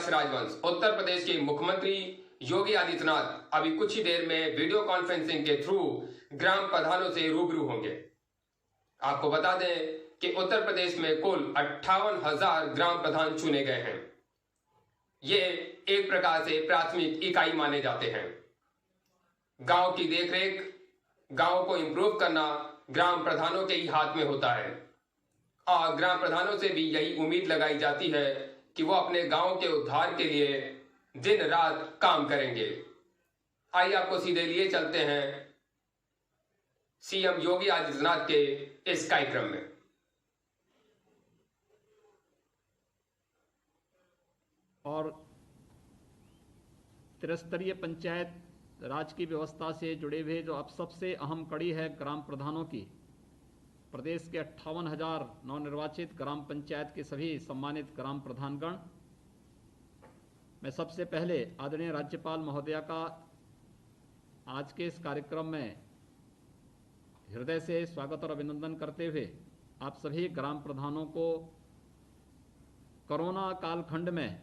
यश राजवंश। उत्तर प्रदेश के मुख्यमंत्री योगी आदित्यनाथ अभी कुछ ही देर में वीडियो कॉन्फ्रेंसिंग के थ्रू ग्राम प्रधानों से रूबरू होंगे। आपको बता दें कि उत्तर प्रदेश में कुल 58,000 ग्राम प्रधान चुने गए हैं। ये एक प्रकार से प्राथमिक इकाई माने जाते हैं। गांव की देखरेख, गांव को इंप्रूव करना ग्राम प्रधानों के ही हाथ में होता है और ग्राम प्रधानों से भी यही उम्मीद लगाई जाती है कि वो अपने गांव के उद्धार के लिए दिन रात काम करेंगे। आइए आपको सीधे लिए चलते हैं सीएम योगी आदित्यनाथ के इस कार्यक्रम में। और त्रिस्तरीय पंचायत राज की व्यवस्था से जुड़े हुए जो अब सबसे अहम कड़ी है ग्राम प्रधानों की, प्रदेश के 58,000 नवनिर्वाचित ग्राम पंचायत के सभी सम्मानित ग्राम प्रधानगण, मैं सबसे पहले आदरणीय राज्यपाल महोदया का आज के इस कार्यक्रम में हृदय से स्वागत और अभिनंदन करते हुए आप सभी ग्राम प्रधानों को कोरोना कालखंड में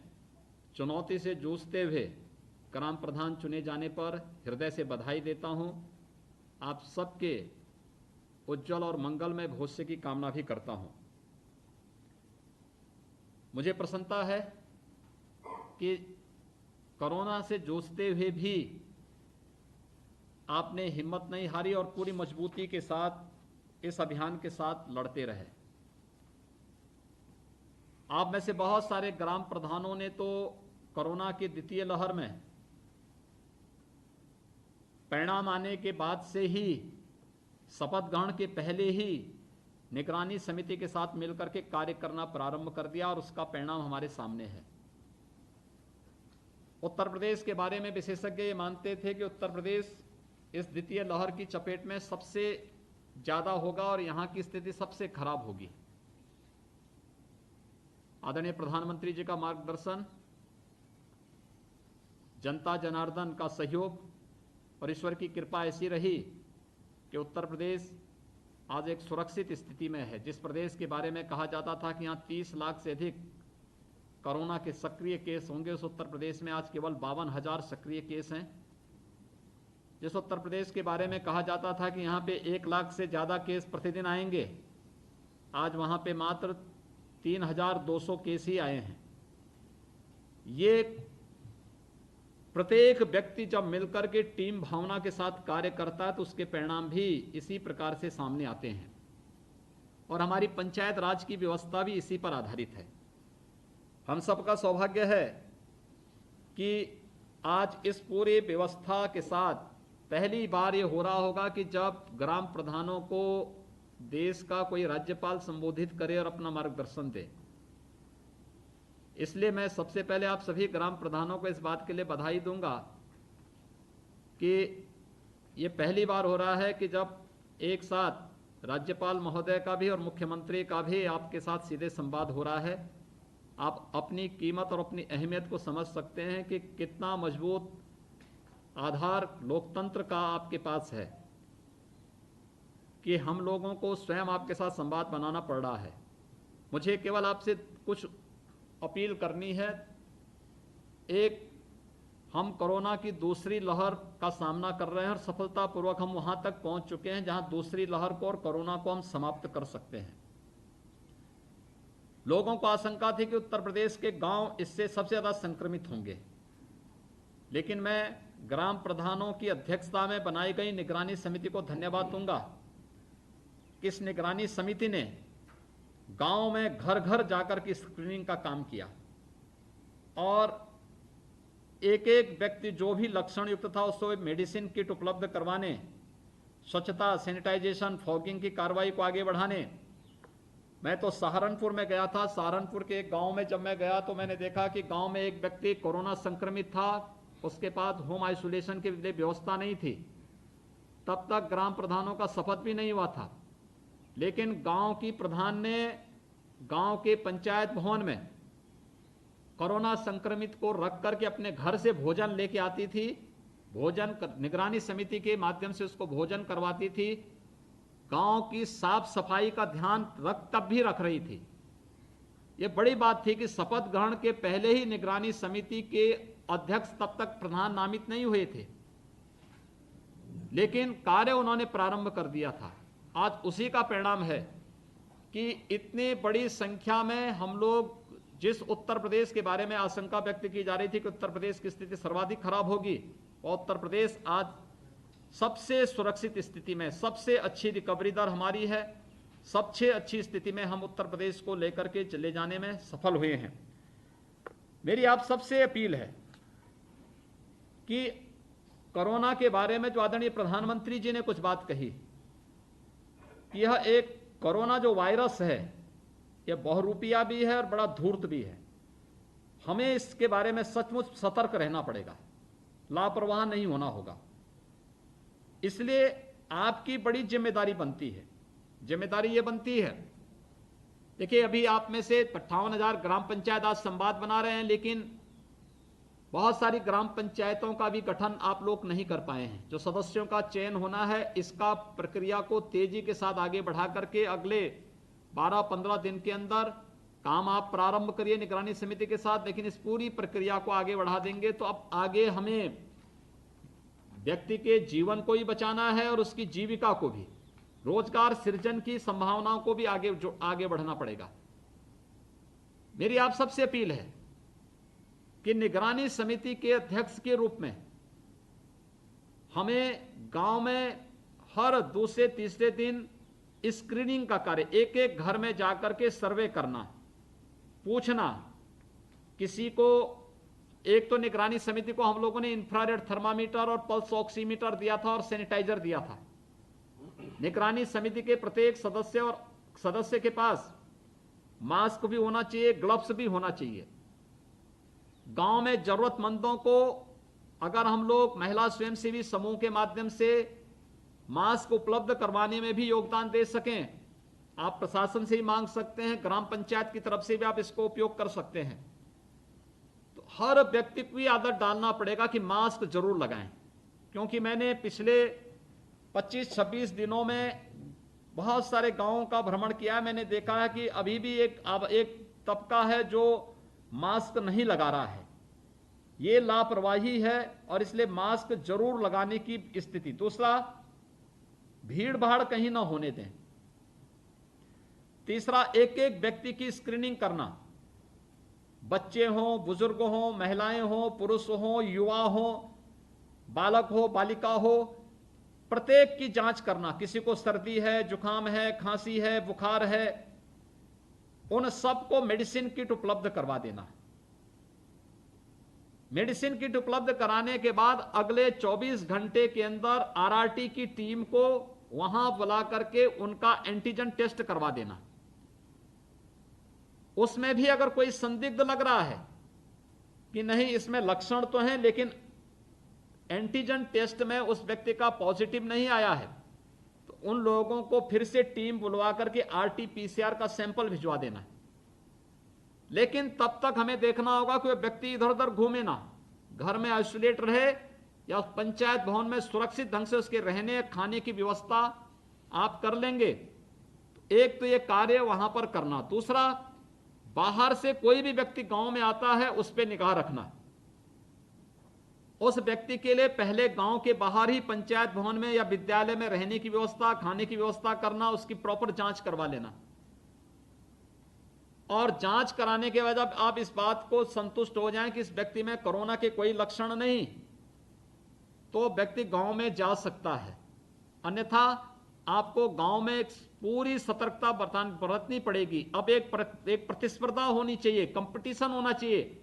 चुनौती से जूझते हुए ग्राम प्रधान चुने जाने पर हृदय से बधाई देता हूं। आप सबके उज्जवल और मंगलमय भविष्य की कामना भी करता हूं। मुझे प्रसन्नता है कि कोरोना से जूझते हुए भी आपने हिम्मत नहीं हारी और पूरी मजबूती के साथ इस अभियान के साथ लड़ते रहे। आप में से बहुत सारे ग्राम प्रधानों ने तो कोरोना की द्वितीय लहर में परिणाम आने के बाद से ही शपथ ग्रहण के पहले ही निगरानी समिति के साथ मिलकर के कार्य करना प्रारंभ कर दिया और उसका परिणाम हमारे सामने है। उत्तर प्रदेश के बारे में विशेषज्ञ ये मानते थे कि उत्तर प्रदेश इस द्वितीय लहर की चपेट में सबसे ज्यादा होगा और यहां की स्थिति सबसे खराब होगी। आदरणीय प्रधानमंत्री जी का मार्गदर्शन, जनता जनार्दन का सहयोग और ईश्वर की कृपा ऐसी रही कि उत्तर प्रदेश आज एक सुरक्षित स्थिति में है। जिस प्रदेश के बारे में कहा जाता था कि यहाँ 30 लाख से अधिक कोरोना के सक्रिय केस होंगे, उस उत्तर प्रदेश में आज केवल 52,000 सक्रिय केस हैं। जिस उत्तर प्रदेश के बारे में कहा जाता था कि यहाँ पे 1 लाख से ज़्यादा केस प्रतिदिन आएंगे, आज वहाँ पे मात्र 3,200 केस ही आए हैं। ये प्रत्येक व्यक्ति जब मिलकर के टीम भावना के साथ कार्य करता है तो उसके परिणाम भी इसी प्रकार से सामने आते हैं और हमारी पंचायत राज की व्यवस्था भी इसी पर आधारित है। हम सबका सौभाग्य है कि आज इस पूरी व्यवस्था के साथ पहली बार ये हो रहा होगा कि जब ग्राम प्रधानों को देश का कोई राज्यपाल संबोधित करे और अपना मार्गदर्शन दे। इसलिए मैं सबसे पहले आप सभी ग्राम प्रधानों को इस बात के लिए बधाई दूंगा कि ये पहली बार हो रहा है कि जब एक साथ राज्यपाल महोदय का भी और मुख्यमंत्री का भी आपके साथ सीधे संवाद हो रहा है। आप अपनी कीमत और अपनी अहमियत को समझ सकते हैं कि कितना मजबूत आधार लोकतंत्र का आपके पास है कि हम लोगों को स्वयं आपके साथ संवाद बनाना पड़ रहा है। मुझे केवल आपसे कुछ अपील करनी है। एक, हम कोरोना की दूसरी लहर का सामना कर रहे हैं और सफलतापूर्वक हम वहां तक पहुंच चुके हैं जहां दूसरी लहर को और कोरोना को हम समाप्त कर सकते हैं। लोगों को आशंका थी कि उत्तर प्रदेश के गांव इससे सबसे ज्यादा संक्रमित होंगे, लेकिन मैं ग्राम प्रधानों की अध्यक्षता में बनाई गई निगरानी समिति को धन्यवाद दूंगा कि इस निगरानी समिति ने गांव में घर घर जाकर के स्क्रीनिंग का काम किया और एक एक व्यक्ति जो भी लक्षण युक्त था उसको मेडिसिन किट उपलब्ध करवाने, स्वच्छता, सैनिटाइजेशन, फॉगिंग की कार्रवाई को आगे बढ़ाने। मैं तो सहारनपुर में गया था। सहारनपुर के एक गांव में जब मैं गया तो मैंने देखा कि गांव में एक व्यक्ति कोरोना संक्रमित था, उसके पास होम आइसोलेशन की व्यवस्था नहीं थी। तब तक ग्राम प्रधानों का शपथ भी नहीं हुआ था, लेकिन गांव की प्रधान ने गांव के पंचायत भवन में कोरोना संक्रमित को रख करके अपने घर से भोजन लेके आती थी, भोजन निगरानी समिति के माध्यम से उसको भोजन करवाती थी, गांव की साफ सफाई का ध्यान तब भी रख रही थी। ये बड़ी बात थी कि शपथ ग्रहण के पहले ही निगरानी समिति के अध्यक्ष तब तक प्रधान नामित नहीं हुए थे, लेकिन कार्य उन्होंने प्रारंभ कर दिया था। आज उसी का परिणाम है कि इतनी बड़ी संख्या में हम लोग, जिस उत्तर प्रदेश के बारे में आशंका व्यक्त की जा रही थी कि उत्तर प्रदेश की स्थिति सर्वाधिक खराब होगी, और उत्तर प्रदेश आज सबसे सुरक्षित स्थिति में, सबसे अच्छी रिकवरी दर हमारी है, सबसे अच्छी स्थिति में हम उत्तर प्रदेश को लेकर के चले जाने में सफल हुए हैं। मेरी आप सबसे अपील है कि कोरोना के बारे में जो आदरणीय प्रधानमंत्री जी ने कुछ बात कही कि यह एक कोरोना जो वायरस है यह बहुरूपिया भी है और बड़ा धूर्त भी है। हमें इसके बारे में सचमुच सतर्क रहना पड़ेगा, लापरवाह नहीं होना होगा। इसलिए आपकी बड़ी जिम्मेदारी बनती है। जिम्मेदारी ये बनती है, देखिए अभी आप में से 58,000 ग्राम पंचायत आज संवाद बना रहे हैं, लेकिन बहुत सारी ग्राम पंचायतों का भी गठन आप लोग नहीं कर पाए हैं। जो सदस्यों का चयन होना है, इसका प्रक्रिया को तेजी के साथ आगे बढ़ा करके अगले 12-15 दिन के अंदर काम आप प्रारंभ करिए निगरानी समिति के साथ, लेकिन इस पूरी प्रक्रिया को आगे बढ़ा देंगे तो अब आगे हमें व्यक्ति के जीवन को ही बचाना है और उसकी जीविका को भी, रोजगार सृजन की संभावनाओं को भी आगे बढ़ना पड़ेगा। मेरी आप सबसे अपील है कि निगरानी समिति के अध्यक्ष के रूप में हमें गांव में हर दूसरे तीसरे दिन स्क्रीनिंग का कार्य, एक एक घर में जाकर के सर्वे करना, पूछना किसी को। एक तो निगरानी समिति को हम लोगों ने इंफ्रारेड थर्मामीटर और पल्स ऑक्सीमीटर दिया था और सैनिटाइजर दिया था। निगरानी समिति के प्रत्येक सदस्य के पास मास्क भी होना चाहिए, ग्लव्स भी होना चाहिए। गांव में जरूरतमंदों को अगर हम लोग महिला स्वयंसेवी समूह के माध्यम से मास्क उपलब्ध करवाने में भी योगदान दे सकें, आप प्रशासन से ही मांग सकते हैं, ग्राम पंचायत की तरफ से भी आप इसको उपयोग कर सकते हैं। तो हर व्यक्ति को ये आदत डालना पड़ेगा कि मास्क जरूर लगाएं, क्योंकि मैंने पिछले 25-26 दिनों में बहुत सारे गांवों का भ्रमण किया है। मैंने देखा है कि अभी भी एक तबका है जो मास्क नहीं लगा रहा है। ये लापरवाही है और इसलिए मास्क जरूर लगाने की स्थिति। दूसरा, भीड़ भाड़ कहीं ना होने दें। तीसरा, एक एक व्यक्ति की स्क्रीनिंग करना, बच्चे हों, बुजुर्ग हों, महिलाएं हों, पुरुष हों, युवा हों, बालक हो, बालिका हो, प्रत्येक की जांच करना। किसी को सर्दी है, जुकाम है, खांसी है, बुखार है, उन सबको मेडिसिन किट उपलब्ध करवा देना। मेडिसिन किट उपलब्ध कराने के बाद अगले 24 घंटे के अंदर आरआरटी की टीम को वहां बुला करके उनका एंटीजन टेस्ट करवा देना। उसमें भी अगर कोई संदिग्ध लग रहा है कि नहीं इसमें लक्षण तो हैं लेकिन एंटीजन टेस्ट में उस व्यक्ति का पॉजिटिव नहीं आया है, तो उन लोगों को फिर से टीम बुलवा करके आरटी-पीसीआर का सैंपल भिजवा देना है। लेकिन तब तक हमें देखना होगा कि वह व्यक्ति इधर उधर घूमे ना, घर में आइसोलेट रहे या पंचायत भवन में सुरक्षित ढंग से उसके रहने खाने की व्यवस्था आप कर लेंगे। एक तो ये कार्य वहां पर करना। दूसरा, बाहर से कोई भी व्यक्ति गांव में आता है उस पर निगाह रखना। उस व्यक्ति के लिए पहले गांव के बाहर ही पंचायत भवन में या विद्यालय में रहने की व्यवस्था, खाने की व्यवस्था करना, उसकी प्रॉपर जांच करवा लेना। और जांच कराने के बाद जब आप इस बात को संतुष्ट हो जाएं कि इस व्यक्ति में कोरोना के कोई लक्षण नहीं, तो व्यक्ति गांव में जा सकता है। अन्यथा आपको गांव में पूरी सतर्कता बरतनी पड़ेगी। अब एक प्रतिस्पर्धा होनी चाहिए, कंपटीशन होना चाहिए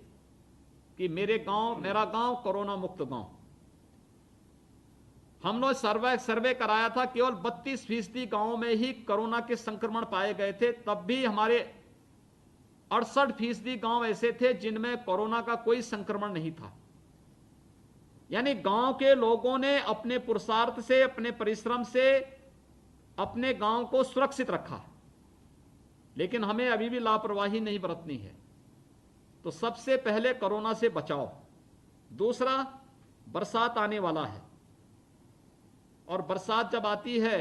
कि मेरा गांव कोरोना मुक्त गांव। हमने सर्वे कराया था, केवल 32% गांवों में ही कोरोना के संक्रमण पाए गए थे। तब भी हमारे 68% गांव ऐसे थे जिनमें कोरोना का कोई संक्रमण नहीं था। यानी गांव के लोगों ने अपने पुरुषार्थ से, अपने परिश्रम से अपने गांव को सुरक्षित रखा। लेकिन हमें अभी भी लापरवाही नहीं बरतनी है। तो सबसे पहले कोरोना से बचाओ। दूसरा, बरसात आने वाला है और बरसात जब आती है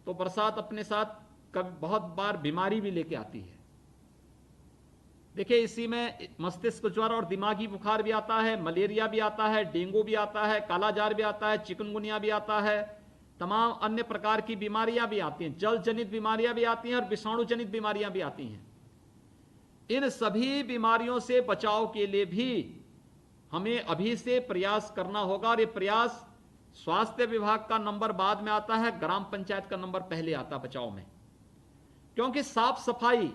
तो बरसात अपने साथ बहुत बार बीमारी भी लेके आती है। देखिए, इसी में मस्तिष्क ज्वर और दिमागी बुखार भी आता है, मलेरिया भी आता है, डेंगू भी आता है, कालाजार भी आता है, चिकनगुनिया भी आता है, तमाम अन्य प्रकार की बीमारियां भी आती हैं, जल जनित बीमारियां भी आती हैं और विषाणु जनित बीमारियां भी आती हैं। इन सभी बीमारियों से बचाव के लिए भी हमें अभी से प्रयास करना होगा। और ये प्रयास, स्वास्थ्य विभाग का नंबर बाद में आता है, ग्राम पंचायत का नंबर पहले आता बचाव में। क्योंकि साफ सफाई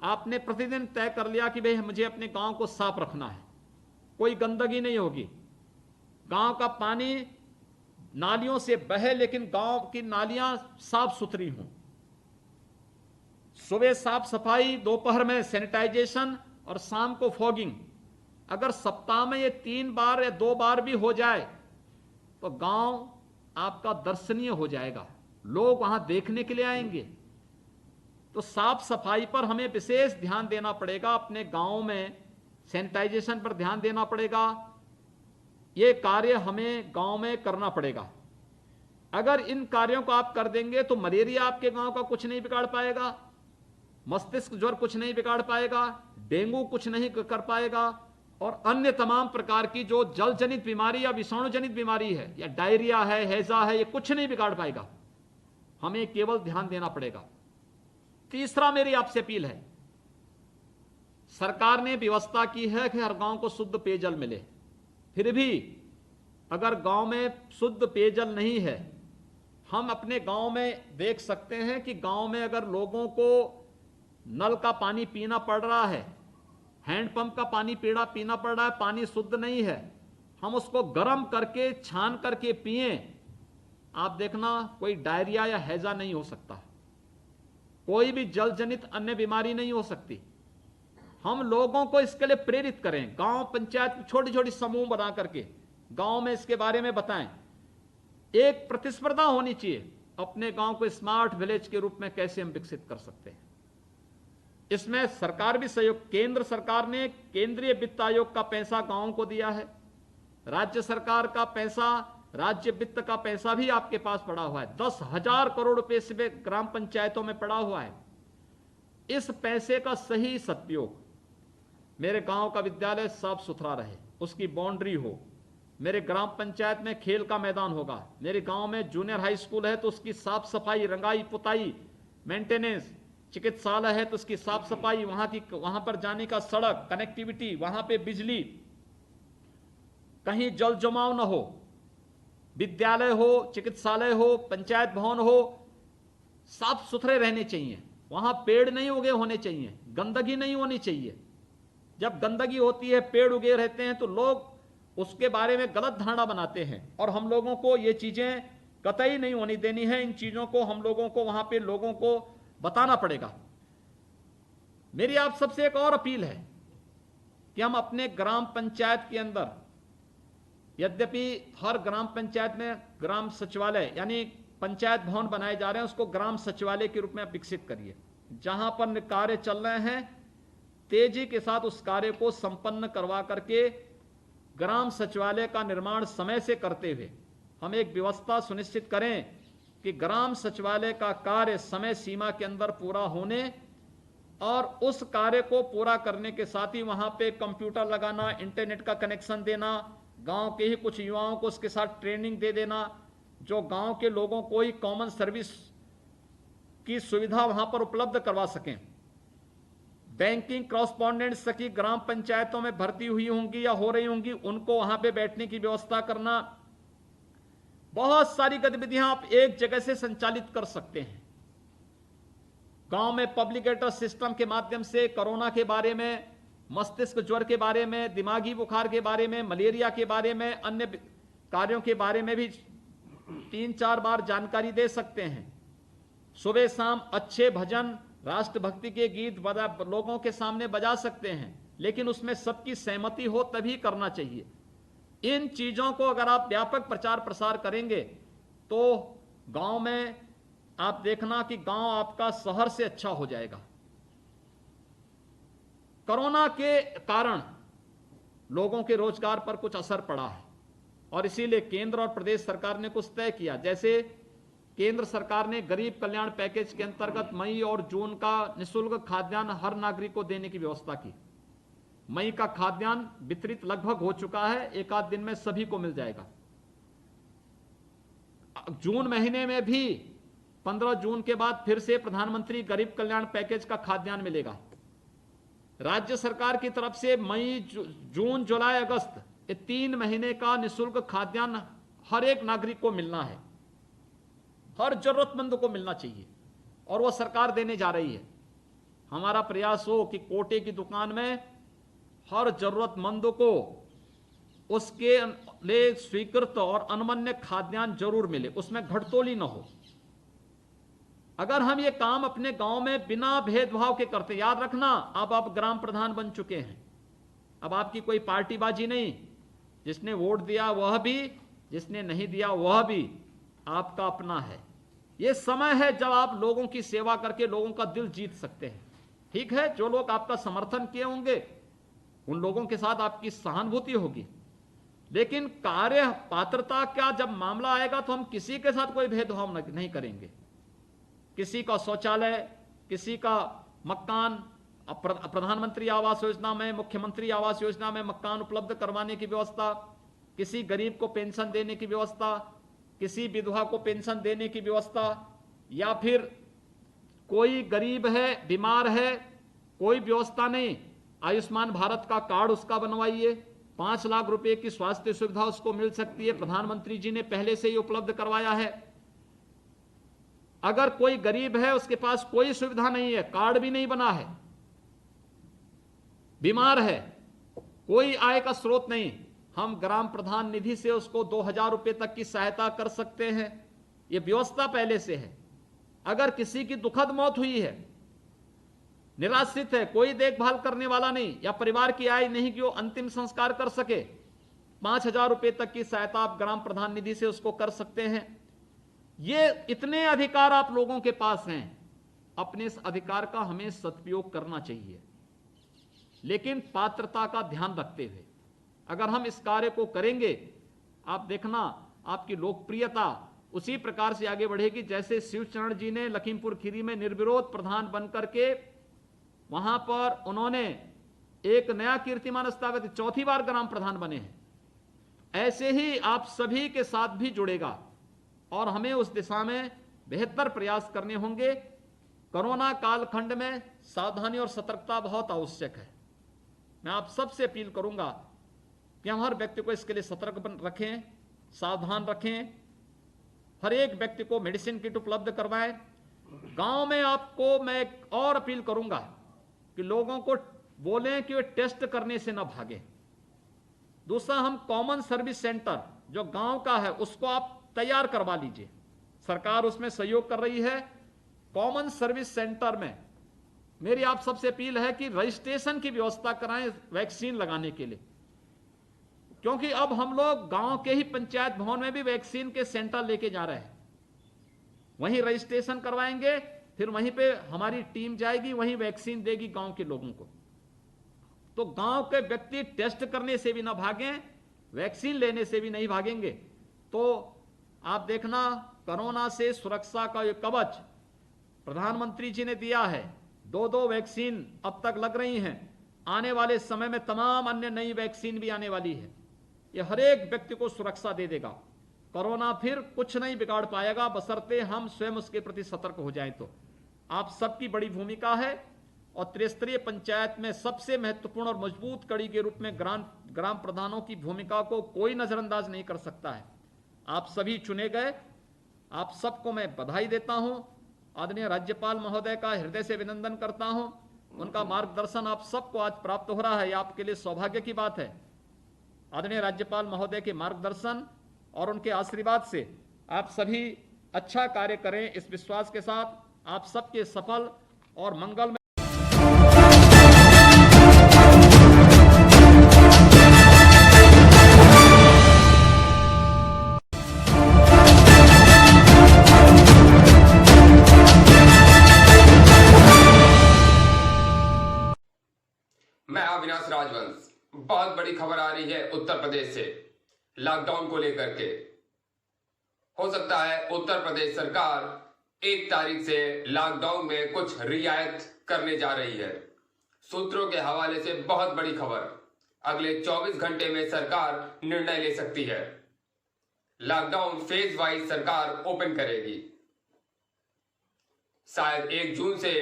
आपने प्रतिदिन तय कर लिया कि भाई मुझे अपने गांव को साफ रखना है, कोई गंदगी नहीं होगी, गांव का पानी नालियों से बहे लेकिन गांव की नालियां साफ सुथरी हों, सुबह साफ सफाई, दोपहर में सैनिटाइजेशन और शाम को फॉगिंग। अगर सप्ताह में ये 3 बार या 2 बार भी हो जाए तो गांव आपका दर्शनीय हो जाएगा, लोग वहां देखने के लिए आएंगे। तो साफ सफाई पर हमें विशेष ध्यान देना पड़ेगा, अपने गांव में सैनिटाइजेशन पर ध्यान देना पड़ेगा, ये कार्य हमें गांव में करना पड़ेगा। अगर इन कार्यों को आप कर देंगे तो मलेरिया आपके गांव का कुछ नहीं बिगाड़ पाएगा, मस्तिष्क ज्वर कुछ नहीं बिगाड़ पाएगा, डेंगू कुछ नहीं कर पाएगा, और अन्य तमाम प्रकार की जो जल जनित बीमारी या विषाणु जनित बीमारी है या डायरिया है, हैजा है, ये कुछ नहीं बिगाड़ पाएगा। हमें केवल ध्यान देना पड़ेगा। तीसरा मेरी आपसे अपील है, सरकार ने व्यवस्था की है कि हर गांव को शुद्ध पेयजल मिले, फिर भी अगर गांव में शुद्ध पेयजल नहीं है, हम अपने गांव में देख सकते हैं कि गांव में अगर लोगों को नल का पानी पीना पड़ रहा है, हैंडपंप का पानी पीना पड़ रहा है, पानी शुद्ध नहीं है, हम उसको गर्म करके छान करके पिएं, आप देखना कोई डायरिया या हैजा नहीं हो सकता, कोई भी जल जनित अन्य बीमारी नहीं हो सकती। हम लोगों को इसके लिए प्रेरित करें, गांव पंचायत छोटी छोटी समूह बना करके गांव में इसके बारे में बताएं। एक प्रतिस्पर्धा होनी चाहिए, अपने गांव को स्मार्ट विलेज के रूप में कैसे हम विकसित कर सकते हैं। इसमें सरकार भी सहयोग, केंद्र सरकार ने केंद्रीय वित्त आयोग का पैसा गांव को दिया है, राज्य सरकार का पैसा, राज्य वित्त का पैसा भी आपके पास पड़ा हुआ है, 10,000 करोड़ रुपए से ग्राम पंचायतों में पड़ा हुआ है। इस पैसे का सही सदुपयोग, मेरे गांव का विद्यालय साफ सुथरा रहे, उसकी बाउंड्री हो, मेरे ग्राम पंचायत में खेल का मैदान होगा, मेरे गांव में जूनियर हाई स्कूल है तो उसकी साफ सफाई, रंगाई पुताई, मेंटेनेंस, चिकित्सालय है तो उसकी साफ सफाई, वहां पर जाने का सड़क, कनेक्टिविटी, वहां पे बिजली, कहीं जल जमाव न हो, विद्यालय हो, चिकित्सालय हो, पंचायत भवन हो, साफ सुथरे रहने चाहिए, वहां पेड़ नहीं उगे होने चाहिए, गंदगी नहीं होनी चाहिए। जब गंदगी होती है, पेड़ उगे रहते हैं तो लोग उसके बारे में गलत धारणा बनाते हैं, और हम लोगों को ये चीजें कतई नहीं होनी देनी है। इन चीजों को हम लोगों को वहां पे लोगों को बताना पड़ेगा। मेरी आप सबसे एक और अपील है कि हम अपने ग्राम पंचायत के अंदर, यद्यपि हर ग्राम पंचायत में ग्राम सचिवालय यानी पंचायत भवन बनाए जा रहे हैं, उसको ग्राम सचिवालय के रूप में आप विकसित करिए। जहां पर कार्य चल रहे हैं, तेजी के साथ उस कार्य को संपन्न करवा करके ग्राम सचिवालय का निर्माण समय से करते हुए हम एक व्यवस्था सुनिश्चित करें कि ग्राम सचिवालय का कार्य समय सीमा के अंदर पूरा होने, और उस कार्य को पूरा करने के साथ ही वहां पे कंप्यूटर लगाना, इंटरनेट का कनेक्शन देना, गांव के ही कुछ युवाओं को उसके साथ ट्रेनिंग दे देना, जो गांव के लोगों को ही कॉमन सर्विस की सुविधा वहां पर उपलब्ध करवा सकें। बैंकिंग क्रॉसपॉन्डेंट्स की ग्राम पंचायतों में भर्ती हुई होंगी या हो रही होंगी, उनको वहां पे बैठने की व्यवस्था करना। बहुत सारी गतिविधियां आप एक जगह से संचालित कर सकते हैं। गांव में पब्लिकेटर सिस्टम के माध्यम से कोरोना के बारे में, मस्तिष्क ज्वर के बारे में, दिमागी बुखार के बारे में, मलेरिया के बारे में, अन्य कार्यों के बारे में भी 3-4 बार जानकारी दे सकते हैं। सुबह शाम अच्छे भजन, राष्ट्रभक्ति के गीत लोगों के सामने बजा सकते हैं, लेकिन उसमें सबकी सहमति हो तभी करना चाहिए। इन चीजों को अगर आप व्यापक प्रचार प्रसार करेंगे तो गांव में आप देखना कि गांव आपका शहर से अच्छा हो जाएगा। कोरोना के कारण लोगों के रोजगार पर कुछ असर पड़ा है, और इसीलिए केंद्र और प्रदेश सरकार ने कुछ तय किया, जैसे केंद्र सरकार ने गरीब कल्याण पैकेज के अंतर्गत मई और जून का निःशुल्क खाद्यान्न हर नागरिक को देने की व्यवस्था की। मई का खाद्यान्न वितरित लगभग हो चुका है, एक आध दिन में सभी को मिल जाएगा। जून महीने में भी 15 जून के बाद फिर से प्रधानमंत्री गरीब कल्याण पैकेज का खाद्यान्न मिलेगा। राज्य सरकार की तरफ से मई, जून, जुलाई, अगस्त ये 3 महीने का निःशुल्क खाद्यान्न हर एक नागरिक को मिलना है, हर जरूरतमंद को मिलना चाहिए, और वो सरकार देने जा रही है। हमारा प्रयास हो कि कोटे की दुकान में हर जरूरतमंद को उसके लिए स्वीकृत और अनमन्य खाद्यान्न जरूर मिले, उसमें घटतोली न हो। अगर हम ये काम अपने गांव में बिना भेदभाव के करते, याद रखना अब आप ग्राम प्रधान बन चुके हैं, अब आपकी कोई पार्टीबाजी नहीं, जिसने वोट दिया वह भी, जिसने नहीं दिया वह भी आपका अपना है। ये समय है जब आप लोगों की सेवा करके लोगों का दिल जीत सकते हैं। ठीक है, जो लोग आपका समर्थन किए होंगे उन लोगों के साथ आपकी सहानुभूति होगी, लेकिन कार्य पात्रता का जब मामला आएगा तो हम किसी के साथ कोई भेदभाव नहीं करेंगे। किसी का शौचालय, किसी का मकान, प्रधानमंत्री आवास योजना में, मुख्यमंत्री आवास योजना में मकान उपलब्ध करवाने की व्यवस्था, किसी गरीब को पेंशन देने की व्यवस्था, किसी विधवा को पेंशन देने की व्यवस्था, या फिर कोई गरीब है, बीमार है, कोई व्यवस्था नहीं, आयुष्मान भारत का कार्ड उसका बनवाइए, 5 लाख रुपए की स्वास्थ्य सुविधा उसको मिल सकती है, प्रधानमंत्री जी ने पहले से ही उपलब्ध करवाया है। अगर कोई गरीब है, उसके पास कोई सुविधा नहीं है, कार्ड भी नहीं बना है, बीमार है, कोई आय का स्रोत नहीं, हम ग्राम प्रधान निधि से उसको 2000 रुपए तक की सहायता कर सकते हैं। यह व्यवस्था पहले से है। अगर किसी की दुखद मौत हुई है, निराश्रित है, कोई देखभाल करने वाला नहीं, या परिवार की आय नहीं कि वो अंतिम संस्कार कर सके, 5000 रुपए तक की सहायता आप ग्राम प्रधान निधि से उसको कर सकते हैं। ये इतने अधिकार आप लोगों के पास हैं, अपने इस अधिकार का हमें सदुपयोग करना चाहिए, लेकिन पात्रता का ध्यान रखते हुए। अगर हम इस कार्य को करेंगे, आप देखना आपकी लोकप्रियता उसी प्रकार से आगे बढ़ेगी जैसे शिवचरण जी ने लखीमपुर खीरी में निर्विरोध प्रधान बनकर के वहां पर उन्होंने एक नया कीर्तिमान स्थापित, 4थी बार ग्राम प्रधान बने हैं। ऐसे ही आप सभी के साथ भी जुड़ेगा और हमें उस दिशा में बेहतर प्रयास करने होंगे। कोरोना कालखंड में सावधानी और सतर्कता बहुत आवश्यक है। मैं आप सबसे अपील करूंगा कि हम हर व्यक्ति को इसके लिए सतर्क रखें, सावधान रखें, हर एक व्यक्ति को मेडिसिन किट उपलब्ध करवाएं। गांव में आपको मैं और अपील करूंगा कि लोगों को बोलें कि वे टेस्ट करने से न भागें। दूसरा, हम कॉमन सर्विस सेंटर जो गांव का है उसको आप तैयार करवा लीजिए, सरकार उसमें सहयोग कर रही है। कॉमन सर्विस सेंटर में मेरी आप सबसे अपील है कि रजिस्ट्रेशन की व्यवस्था कराएं वैक्सीन लगाने के लिए, क्योंकि अब हम लोग गांव के ही पंचायत भवन में भी वैक्सीन के सेंटर लेके जा रहे हैं। वहीं रजिस्ट्रेशन करवाएंगे, फिर वहीं पे हमारी टीम जाएगी, वहीं वैक्सीन देगी गांव के लोगों को। तो गांव के व्यक्ति टेस्ट करने से भी ना भागें, वैक्सीन लेने से भी नहीं भागेंगे। तो आप देखना, कोरोना से सुरक्षा का ये कवच प्रधानमंत्री जी ने दिया है। 2 वैक्सीन अब तक लग रही हैं, आने वाले समय में तमाम अन्य नई वैक्सीन भी आने वाली है। ये हर एक व्यक्ति को सुरक्षा दे देगा। कोरोना फिर कुछ नहीं बिगाड़ पाएगा, बशर्ते हम स्वयं उसके प्रति सतर्क हो जाएं। तो आप सबकी बड़ी भूमिका है और त्रिस्तरीय पंचायत में सबसे महत्वपूर्ण और मजबूत कड़ी के रूप में ग्राम प्रधानों की भूमिका को कोई नजरअंदाज नहीं कर सकता है। आप सभी चुने गए, आप सबको मैं बधाई देता हूं। आदरणीय राज्यपाल महोदय का हृदय से अभिनंदन करता हूं। उनका मार्गदर्शन आप सबको आज प्राप्त हो रहा है, ये आपके लिए सौभाग्य की बात है। आदरणीय राज्यपाल महोदय के मार्गदर्शन और उनके आशीर्वाद से आप सभी अच्छा कार्य करें, इस विश्वास के साथ आप सबके सफल और मंगलमय। मैं अविनाश राजवंश। बहुत बड़ी खबर आ रही है उत्तर प्रदेश से लॉकडाउन को लेकर के। हो सकता है उत्तर प्रदेश सरकार 1 तारीख से लॉकडाउन में कुछ रियायत करने जा रही है। सूत्रों के हवाले से बहुत बड़ी खबर, अगले 24 घंटे में सरकार निर्णय ले सकती है। लॉकडाउन फेज वाइज सरकार ओपन करेगी। शायद 1 जून से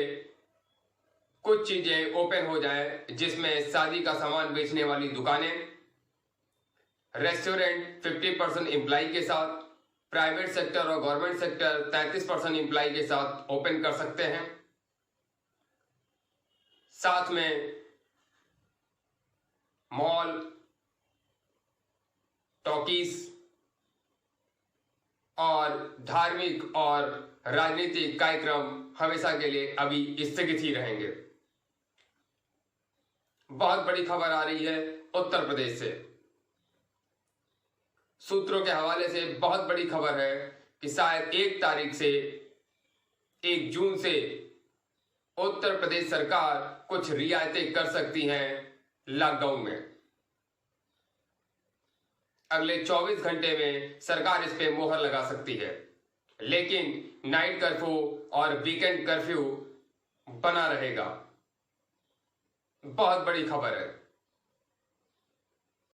कुछ चीजें ओपन हो जाएं, जिसमें शादी का सामान बेचने वाली दुकानें, रेस्टोरेंट 50% एम्प्लॉय के साथ, प्राइवेट सेक्टर और गवर्नमेंट सेक्टर 33% एम्प्लॉय के साथ ओपन कर सकते हैं। साथ में मॉल, टॉकीज और धार्मिक और राजनीतिक कार्यक्रम हमेशा के लिए अभी स्थगित ही रहेंगे। बहुत बड़ी खबर आ रही है उत्तर प्रदेश से। सूत्रों के हवाले से बहुत बड़ी खबर है कि शायद 1 तारीख से 1 जून से उत्तर प्रदेश सरकार कुछ रियायतें कर सकती हैं लॉकडाउन में। अगले 24 घंटे में सरकार इस पे मोहर लगा सकती है, लेकिन नाइट कर्फ्यू और वीकेंड कर्फ्यू बना रहेगा। बहुत बड़ी खबर है।